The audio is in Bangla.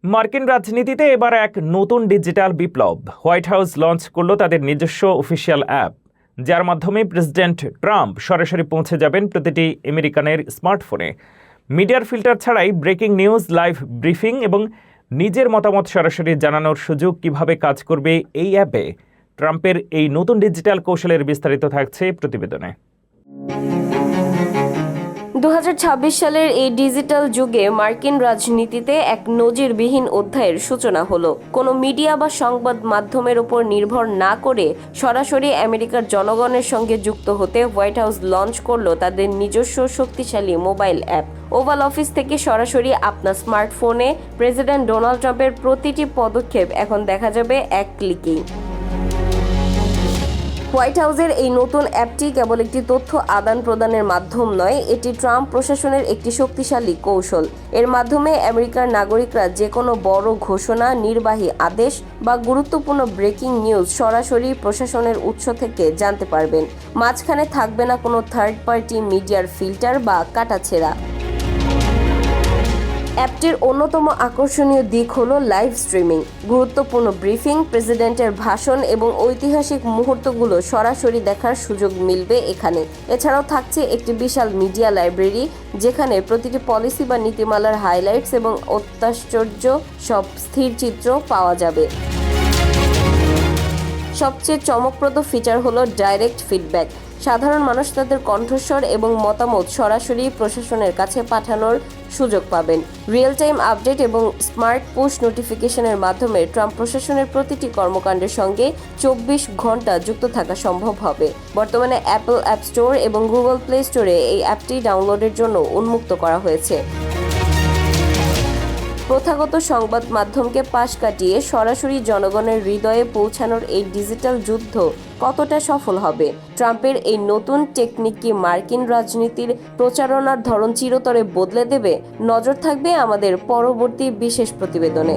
মার্কিন রাজনীতিতে এবার এক নতুন ডিজিটাল বিপ্লব। হোয়াইট হাউস লঞ্চ করল তাদের নিজস্ব অফিসিয়াল অ্যাপ, যার মাধ্যমে প্রেসিডেন্ট ট্রাম্প সরাসরি পৌঁছে যাবেন প্রতিটি আমেরিকানের স্মার্টফোনে। মিডিয়ার ফিল্টার ছাড়াই ব্রেকিং নিউজ, লাইভ ব্রিফিং এবং নিজের মতামত সরাসরি জানানোর সুযোগ কিভাবে কাজ করবে এই অ্যাপে। ট্রাম্পের এই নতুন ডিজিটাল কৌশলের বিস্তারিত থাকছে প্রতিবেদনে। 2026 সালের এই ডিজিটাল যুগে মার্কিন রাজনীতিতে এক নজিরবিহীন অধ্যায়ের সূচনা হলো। কোনো মিডিয়া বা সংবাদ মাধ্যমের উপর নির্ভর না করে সরাসরি আমেরিকার জনগণের সঙ্গে যুক্ত হতে হোয়াইট হাউস লঞ্চ করলো তাদের নিজস্ব শক্তিশালী মোবাইল অ্যাপ। ওভাল অফিস থেকে সরাসরি আপনার স্মার্টফোনে প্রেসিডেন্ট ডোনাল্ড ট্রাম্পের প্রতিটি পদক্ষেপ এখন দেখা যাবে এক ক্লিকেই। হোয়াইট হাউসের এই নতুন অ্যাপটি কেবল একটি তথ্য আদান প্রদানের মাধ্যম নয়, এটি ট্রাম্প প্রশাসনের একটি শক্তিশালী কৌশল। এর মাধ্যমে আমেরিকার নাগরিকরা যে কোনো বড় ঘোষণা, নির্বাহী আদেশ বা গুরুত্বপূর্ণ ব্রেকিং নিউজ সরাসরি প্রশাসনের উৎস থেকে জানতে পারবেন। মাঝখানে থাকবে না কোনো থার্ড পার্টি মিডিয়ার ফিল্টার বা কাটাছেঁড়া। অ্যাপটির অন্যতম আকর্ষণীয় দিক হলো লাইভ স্ট্রিমিং। গুরুত্বপূর্ণ ব্রিফিং, প্রেসিডেন্টের ভাষণ এবং ঐতিহাসিক মুহূর্তগুলো সরাসরি দেখার সুযোগ মিলবে এখানে। এছাড়াও থাকছে একটি বিশাল মিডিয়া লাইব্রেরি, যেখানে প্রতিটি পলিসি বা নীতিমালার হাইলাইটস এবং অত্যাশ্চর্য সব স্থির চিত্র পাওয়া যাবে। সবচেয়ে চমকপ্রদ ফিচার হলো ডাইরেক্ট ফিডব্যাক। সাধারণ মানুষ তাদের কণ্ঠস্বর এবং মতামত সরাসরি প্রশাসনের কাছে পাঠানোর সুযোগ পাবেন। রিয়েল টাইম আপডেট এবং স্মার্ট পুশ নোটিফিকেশনের মাধ্যমে ট্রাম্প প্রশাসনের প্রতিটি কর্মকাণ্ডের সঙ্গে 24 ঘন্টা যুক্ত থাকা সম্ভব হবে। বর্তমানে অ্যাপল অ্যাপ স্টোর এবং গুগল প্লে স্টোরে এই অ্যাপটি ডাউনলোডের জন্য উন্মুক্ত করা হয়েছে। প্রথাগত সংবাদ মাধ্যমকে পাশ কাটিয়ে সরাসরি জনগণের হৃদয়ে পৌঁছানোর এই ডিজিটাল যুদ্ধ কতটা সফল হবে? ট্রাম্পের এই নতুন টেকনিক কি মার্কিন রাজনীতির প্রচারণার ধরন চিরতরে বদলে দেবে? নজর থাকবে আমাদের পরবর্তী বিশেষ প্রতিবেদনে।